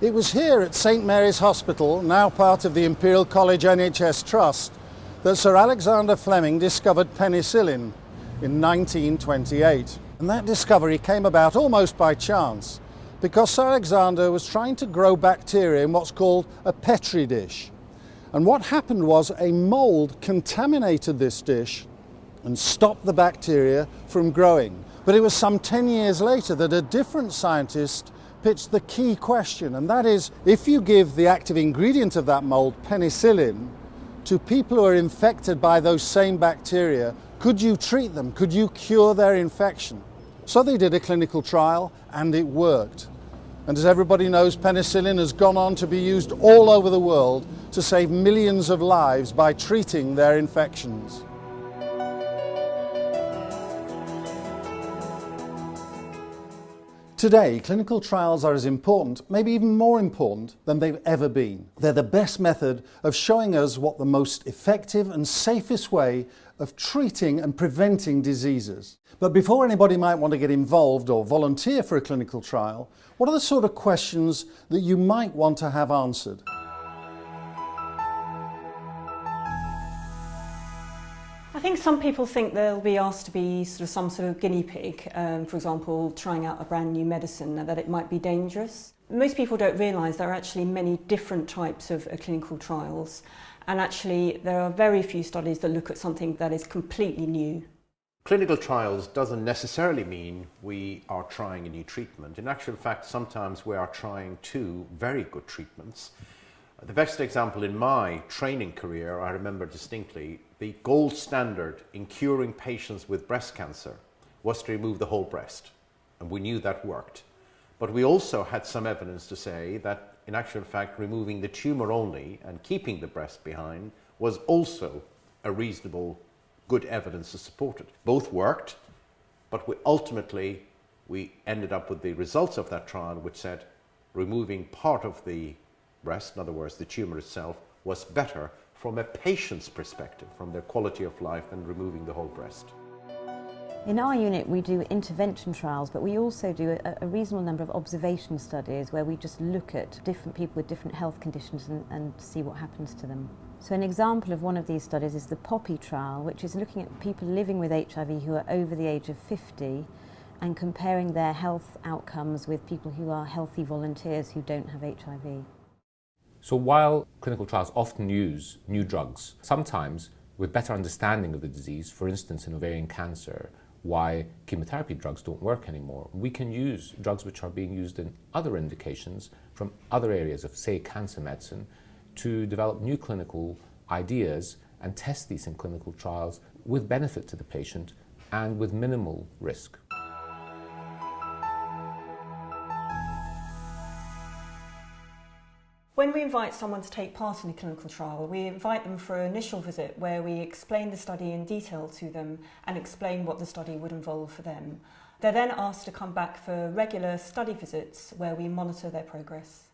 It was here at St Mary's Hospital, now part of the Imperial College NHS Trust, that Sir Alexander Fleming discovered penicillin in 1928. And that discovery came about almost by chance, because Sir Alexander was trying to grow bacteria in what's called a Petri dish. And what happened was a mould contaminated this dish and stopped the bacteria from growing. But it was some 10 years later that a different scientist pitched the key question, and that is, if you give the active ingredient of that mould, penicillin, to people who are infected by those same bacteria, could you treat them? Could you cure their infection? So they did a clinical trial and it worked. And as everybody knows, penicillin has gone on to be used all over the world to save millions of lives by treating their infections. Today, clinical trials are as important, maybe even more important, than they've ever been. They're the best method of showing us what the most effective and safest way of treating and preventing diseases. But before anybody might want to get involved or volunteer for a clinical trial, what are the sort of questions that you might want to have answered? I think some people think they'll be asked to be some sort of guinea pig, for example, trying out a brand new medicine, and that it might be dangerous. Most people don't realise there are actually many different types of clinical trials, and actually there are very few studies that look at something that is completely new. Clinical trials doesn't necessarily mean we are trying a new treatment. In actual fact, sometimes we are trying two very good treatments. The best example in my training career, I remember distinctly, the gold standard in curing patients with breast cancer was to remove the whole breast. And we knew that worked. But we also had some evidence to say that, in actual fact, removing the tumour only and keeping the breast behind was also a reasonable, good evidence to support it. Both worked, but ultimately we ended up with the results of that trial which said removing part of the breast, in other words, the tumour itself, was better from a patient's perspective, from their quality of life, than removing the whole breast. In our unit we do intervention trials, but we also do a reasonable number of observation studies where we just look at different people with different health conditions and see what happens to them. So an example of one of these studies is the POPPY trial, which is looking at people living with HIV who are over the age of 50 and comparing their health outcomes with people who are healthy volunteers who don't have HIV. So while clinical trials often use new drugs, sometimes with better understanding of the disease, for instance in ovarian cancer, why chemotherapy drugs don't work anymore, we can use drugs which are being used in other indications from other areas of, say, cancer medicine, to develop new clinical ideas and test these in clinical trials with benefit to the patient and with minimal risk. When we invite someone to take part in a clinical trial, we invite them for an initial visit where we explain the study in detail to them and explain what the study would involve for them. They're then asked to come back for regular study visits where we monitor their progress.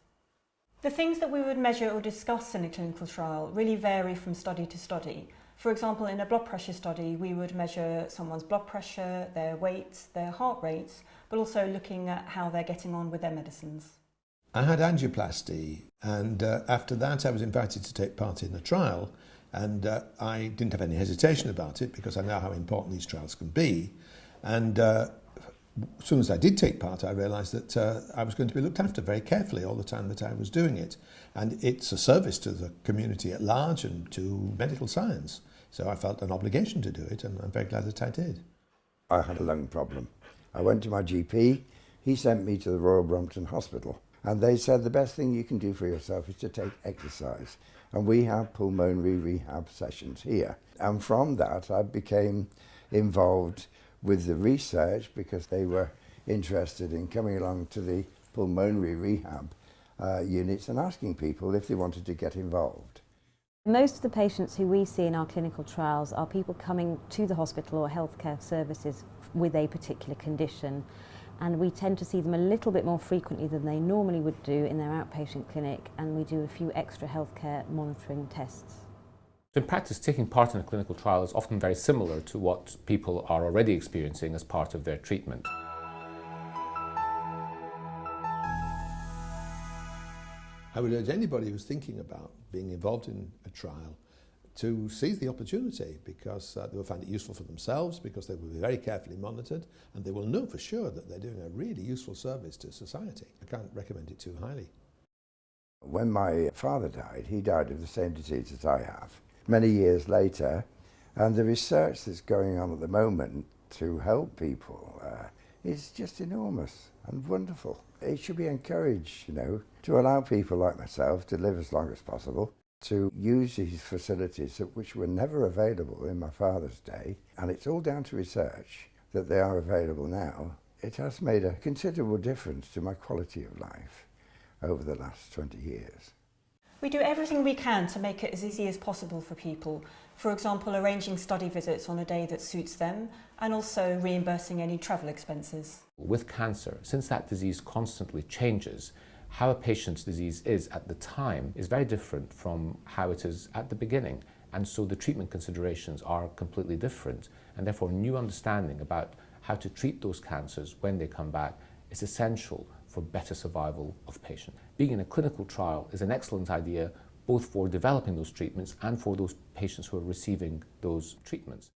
The things that we would measure or discuss in a clinical trial really vary from study to study. For example, in a blood pressure study, we would measure someone's blood pressure, their weight, their heart rate, but also looking at how they're getting on with their medicines. I had angioplasty, and after that I was invited to take part in a trial, and I didn't have any hesitation about it because I know how important these trials can be. And as soon as I did take part, I realised that I was going to be looked after very carefully all the time that I was doing it. And it's a service to the community at large and to medical science. So I felt an obligation to do it, and I'm very glad that I did. I had a lung problem. I went to my GP. He sent me to the Royal Brompton Hospital. And they said the best thing you can do for yourself is to take exercise. And we have pulmonary rehab sessions here. And from that, I became involved with the research because they were interested in coming along to the pulmonary rehab units and asking people if they wanted to get involved. Most of the patients who we see in our clinical trials are people coming to the hospital or healthcare services with a particular condition. And we tend to see them a little bit more frequently than they normally would do in their outpatient clinic, and we do a few extra healthcare monitoring tests. In practice, taking part in a clinical trial is often very similar to what people are already experiencing as part of their treatment. I would urge anybody who's thinking about being involved in a trial to seize the opportunity, because they will find it useful for themselves, because they will be very carefully monitored, and they will know for sure that they're doing a really useful service to society. I can't recommend it too highly. When my father died, he died of the same disease as I have, many years later, and the research that's going on at the moment to help people is just enormous and wonderful. It should be encouraged, to allow people like myself to live as long as possible, to use these facilities which were never available in my father's day, and it's all down to research that they are available now. It has made a considerable difference to my quality of life over the last 20 years. We do everything we can to make it as easy as possible for people. For example, arranging study visits on a day that suits them, and also reimbursing any travel expenses. With cancer, since that disease constantly changes, how a patient's disease is at the time is very different from how it is at the beginning. And so the treatment considerations are completely different. And therefore, new understanding about how to treat those cancers when they come back is essential for better survival of patients. Being in a clinical trial is an excellent idea, both for developing those treatments and for those patients who are receiving those treatments.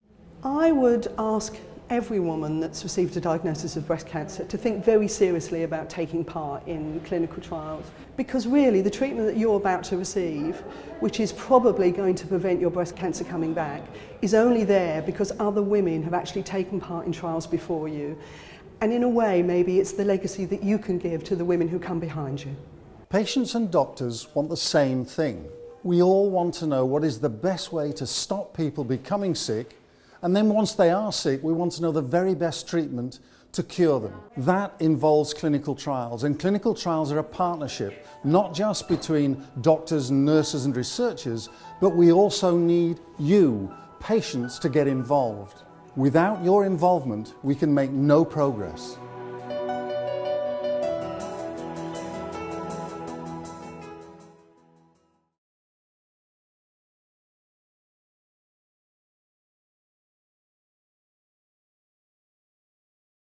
I would ask every woman that's received a diagnosis of breast cancer to think very seriously about taking part in clinical trials, because really the treatment that you're about to receive, which is probably going to prevent your breast cancer coming back, is only there because other women have actually taken part in trials before you. And in a way, maybe it's the legacy that you can give to the women who come behind you. Patients and doctors want the same thing. We all want to know what is the best way to stop people becoming sick, and then once they are sick, we want to know the very best treatment to cure them. That involves clinical trials, and clinical trials are a partnership, not just between doctors, nurses and researchers, but we also need you, patients, to get involved. Without your involvement, we can make no progress.